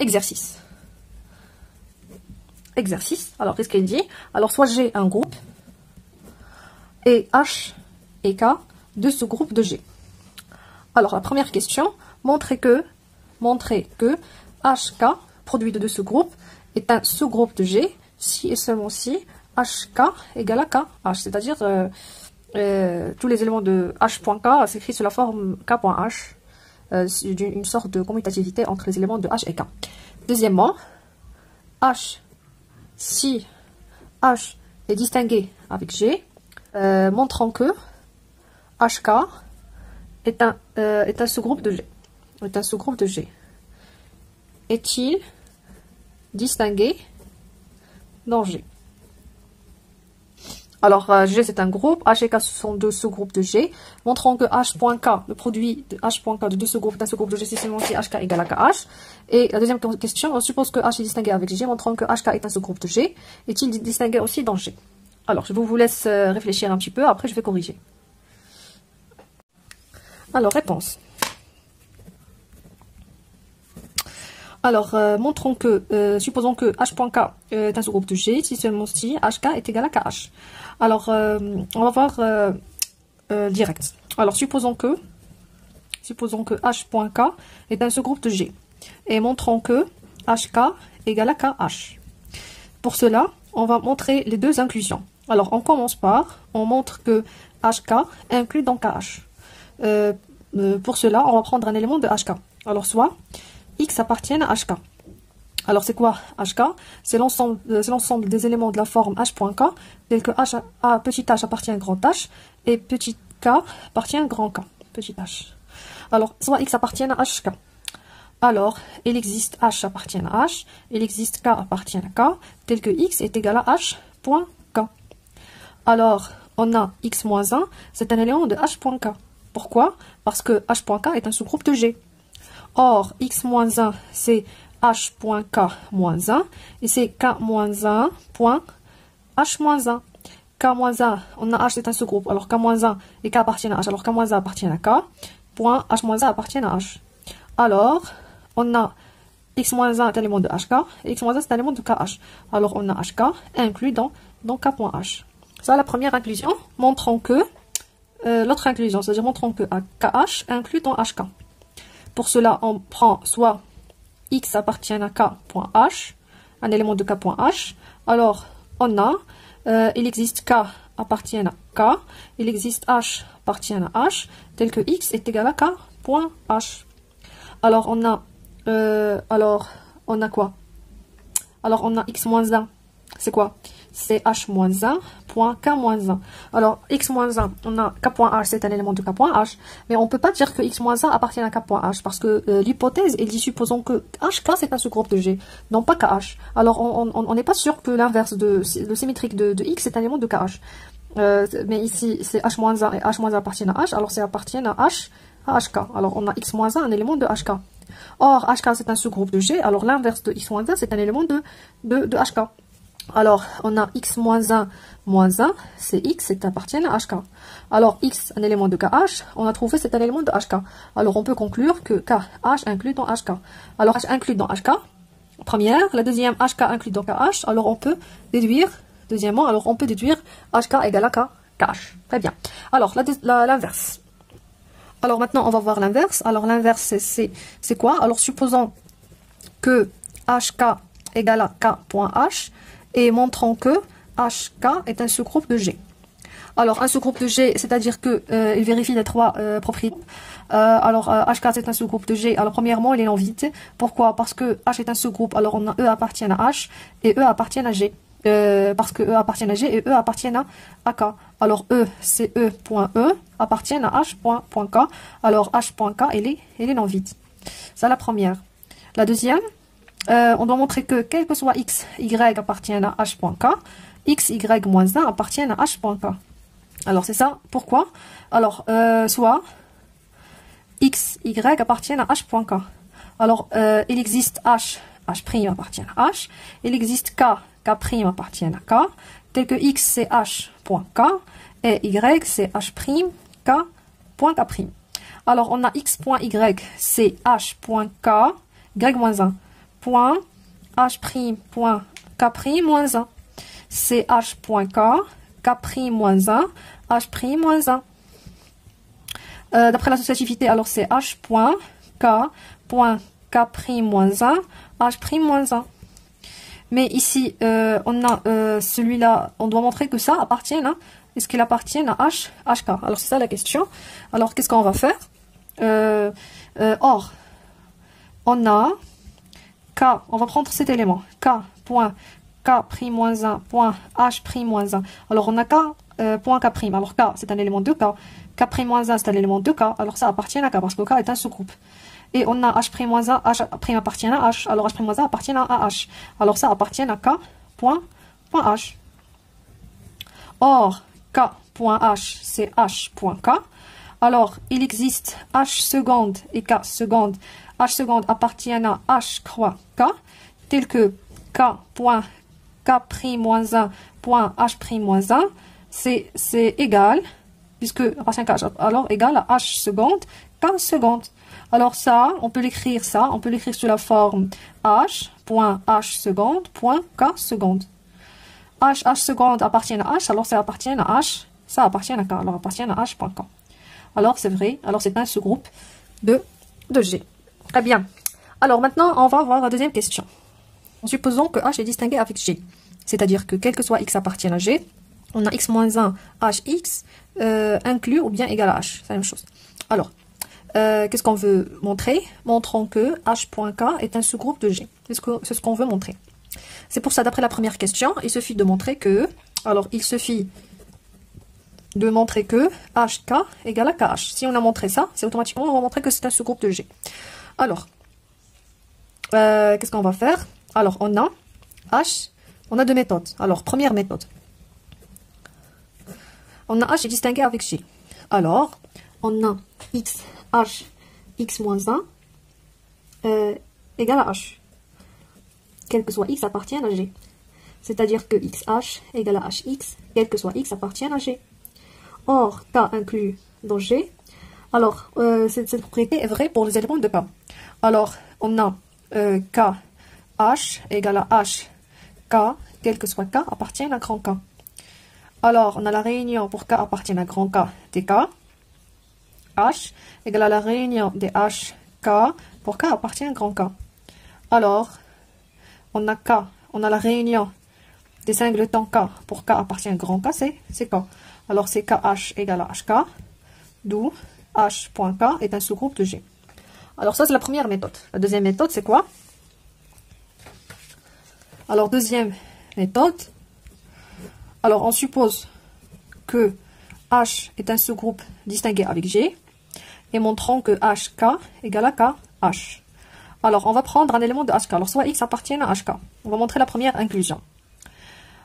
exercice. Exercice. Alors, qu'est-ce qu'il dit? Alors, soit G un groupe, et H et K de ce groupe de G. Alors, la première question, montrer que HK, produit de deux sous-groupes, est un sous-groupe de G, si et seulement si HK égale à KH, c'est-à-dire tous les éléments de H.K s'écrivent sous la forme K.H, une sorte de commutativité entre les éléments de H et K. Deuxièmement, H, si H est distingué avec G, montrant que HK est un sous-groupe de G. Est un sous-groupe de G. Est-il distingué dans G? Alors, G c'est un groupe, H et K ce sont deux sous-groupes de G. Montrons que H.K, le produit de H.K de deux sous-groupes d'un sous-groupe de G, c'est seulement si HK égale à KH. Et la deuxième question, on suppose que H est distingué avec G, montrons que HK est un sous-groupe de G. Est-il distingué aussi dans G? Alors, je vous laisse réfléchir un petit peu, après je vais corriger. Alors, réponse. Alors, montrons que, supposons que H.K est un sous-groupe de G, si seulement si HK est égal à KH. Alors, on va voir direct. Alors, supposons que H.K est un sous-groupe de G. Et montrons que HK égale à KH. Pour cela, on va montrer les deux inclusions. Alors, on commence par, on montre que HK inclut dans KH. Pour cela, on va prendre un élément de HK. Alors, soit X appartient à HK. Alors, c'est quoi HK? C'est l'ensemble des éléments de la forme H.K, tel que petit h appartient à grand H, et petit k appartient à grand K, petit h. Alors, soit X appartient à HK. Alors, il existe H appartient à H, il existe K appartient à K, tel que X est égal à H.K. Alors, on a X-1, c'est un élément de H.K. Pourquoi? Parce que H.K est un sous-groupe de G. Or, X-1, c'est H.K-1, et c'est K-1.H-1. K-1, on a H, c'est un sous-groupe, alors K-1 et K appartiennent à H, alors K-1 appartient à K, point H-1 appartient à H. Alors, on a X-1 est un élément de HK, et X-1 c'est un élément de KH. Alors, on a HK inclus dans K.H. Ça, la première inclusion. Montrons que, l'autre inclusion, c'est-à-dire montrons que KH inclut dans HK. Pour cela, on prend soit X appartient à K.H, un élément de K.H. Alors, on a, il existe K appartient à K, il existe H appartient à H, tel que X est égal à K.H. Alors, on a quoi? Alors, on a X-1, c'est quoi? C'est H-1 point K-1. Alors, X-1, on a K.H, c'est un élément de K.H, mais on ne peut pas dire que X-1 appartient à K.H, parce que l'hypothèse, elle dit, supposons que HK, c'est un sous-groupe de G, non pas KH. Alors, on n'est pas sûr que l'inverse le symétrique de X est un élément de KH. Mais ici, c'est H-1 et H- appartiennent à H, alors ça appartient à H, à HK. Alors, on a X-1, un élément de HK. Or, HK, c'est un sous-groupe de G, alors l'inverse de X-1, c'est un élément de HK. Alors, on a X-1, c'est X, c'est appartient à HK. Alors, X, un élément de KH, on a trouvé c'est un élément de HK. Alors, on peut conclure que KH inclut dans HK. Alors, H inclut dans HK, première. La deuxième, HK inclut dans KH. Alors, on peut déduire, deuxièmement, HK égale à KH. Très bien. Alors, l'inverse. Alors, maintenant, on va voir l'inverse. Alors, l'inverse, c'est quoi? Alors, supposons que HK égale à K.H, et montrons que HK est un sous-groupe de G. Alors, un sous-groupe de G, c'est-à-dire que il vérifie les trois propriétés. Alors, HK, c'est un sous-groupe de G. Alors, premièrement, il est non vide. Pourquoi? Parce que H est un sous-groupe. Alors, on a E appartient à H et E appartient à G. Parce que E appartient à G et E appartiennent à K. Alors, E, c'est E.E, appartiennent à H.K. Alors, H.K, il est non vide. C'est la première. La deuxième, on doit montrer que quel que soit X, Y appartiennent à H.K, X, Y, moins 1 appartiennent à H.K. Alors, c'est ça. Pourquoi? Alors, soit X, Y appartiennent à H.K. Alors, il existe H appartient à H. Il existe K appartient à K. Tel que X, c'est H.K. Et Y, c'est H', K.K'. Alors, on a X.Y, c'est H.K, Y-1. point h' point k' moins 1. C'est h point k, k' moins 1, h' moins 1. D'après l'associativité, alors c'est h point k point k' moins 1, h' moins 1. Mais ici, on a celui-là, on doit montrer que ça appartient à, est-ce qu'il appartient à h, hk? Alors c'est ça la question. Alors qu'est-ce qu'on va faire? Or, on a k, on va prendre cet élément, k point k' moins 1 point h' moins 1. Alors on a k point k'. Alors k c'est un élément de k, k' moins 1 c'est un élément de k. Alors ça appartient à k parce que k est un sous-groupe. Et on a h' moins 1, h' appartient à h. Alors h' moins 1 appartient à h. Alors ça appartient à k point h. Or k point h c'est h point k. Alors il existe h seconde et k seconde. H seconde appartient à h croix k, tel que k point k' moins 1 point h' moins 1, c'est égal, puisque appartient à k, alors égal à h seconde, k seconde. Alors ça, on peut l'écrire sous la forme h point h seconde point k seconde. H seconde appartient à h, alors ça appartient à h, ça appartient à k, alors appartient à h point k. Alors c'est vrai, alors c'est un sous-groupe de G. Très bien. Alors maintenant, on va voir la deuxième question. Supposons que h est distingué avec g. C'est-à-dire que quel que soit x appartient à g, on a x moins 1 hx inclus ou bien égal à h. C'est la même chose. Alors, qu'est-ce qu'on veut montrer? Montrons que h.k est un sous-groupe de g. C'est ce qu'on veut montrer. C'est pour ça, d'après la première question, il suffit de montrer que... Alors, il suffit de montrer que hk égale à kh. Si on a montré ça, c'est automatiquement, on va montrer que c'est un sous-groupe de g. Alors, qu'est-ce qu'on va faire? Alors, on a h, on a deux méthodes. Alors, première méthode. On a h est distingué avec g. Alors, on a x, h, x moins 1 égale à h. Quel que soit x appartient à g. C'est-à-dire que xh égale à hx, quel que soit x appartient à g. Or, k inclus dans g. Alors, cette propriété est vraie pour les éléments de k. Alors, on a k, h égale à h, k, quel que soit k, appartient à grand K. Alors, on a la réunion pour k appartient à grand K des k. H égale à la réunion des h, k, pour k appartient à grand K. Alors, on a k, on a la réunion des singletons k pour k appartient à grand K, c'est k. Alors, c'est kh égale à hk, d'où h.k est un sous-groupe de G. Alors, ça, c'est la première méthode. La deuxième méthode, c'est quoi? Alors, deuxième méthode. Alors, on suppose que H est un sous-groupe distingué avec G. Et montrons que HK égale à KH. Alors, on va prendre un élément de HK. Alors, soit X appartient à HK. On va montrer la première inclusion.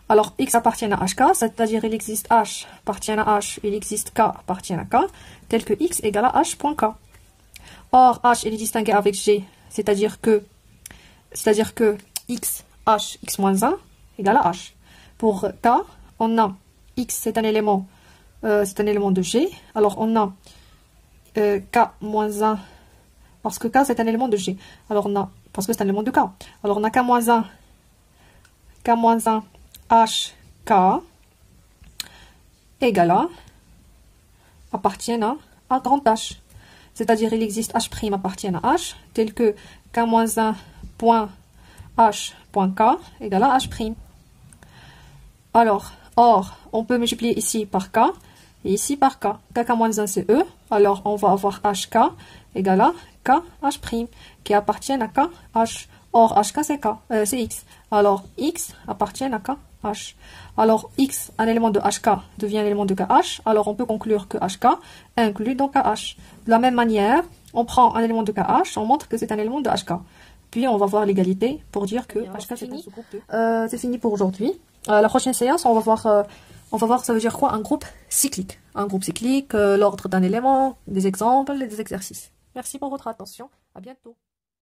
Alors, X appartient à HK, c'est-à-dire il existe H appartient à H, il existe K appartient à K, tel que X égale à H.K. Or, H il est distingué avec G, c'est-à-dire que X, H, X moins 1 égale à H. Pour K, on a X, c'est un élément de G. Alors, on a K moins 1, parce que K, c'est un élément de G. Alors, on a, parce que c'est un élément de K. Alors, on a K moins 1, H, K, égale à, appartient à grand H. C'est-à-dire, il existe H' appartient à H, tel que K moins 1, point H, point K, égale à H'. Alors, or, on peut multiplier ici par K, et ici par K. K-1 c'est E, alors on va avoir HK égale à KH', qui appartient à KH. Or, HK c'est X. Alors, X appartient à KH. Alors, X, un élément de HK, devient un élément de KH. Alors, on peut conclure que HK inclut dans KH. De la même manière, on prend un élément de KH, on montre que c'est un élément de HK. Puis, on va voir l'égalité pour dire que HK c'est fini. C'est fini pour aujourd'hui. La prochaine séance, on va voir ça veut dire quoi un groupe cyclique. Un groupe cyclique, l'ordre d'un élément, des exemples et des exercices. Merci pour votre attention. À bientôt.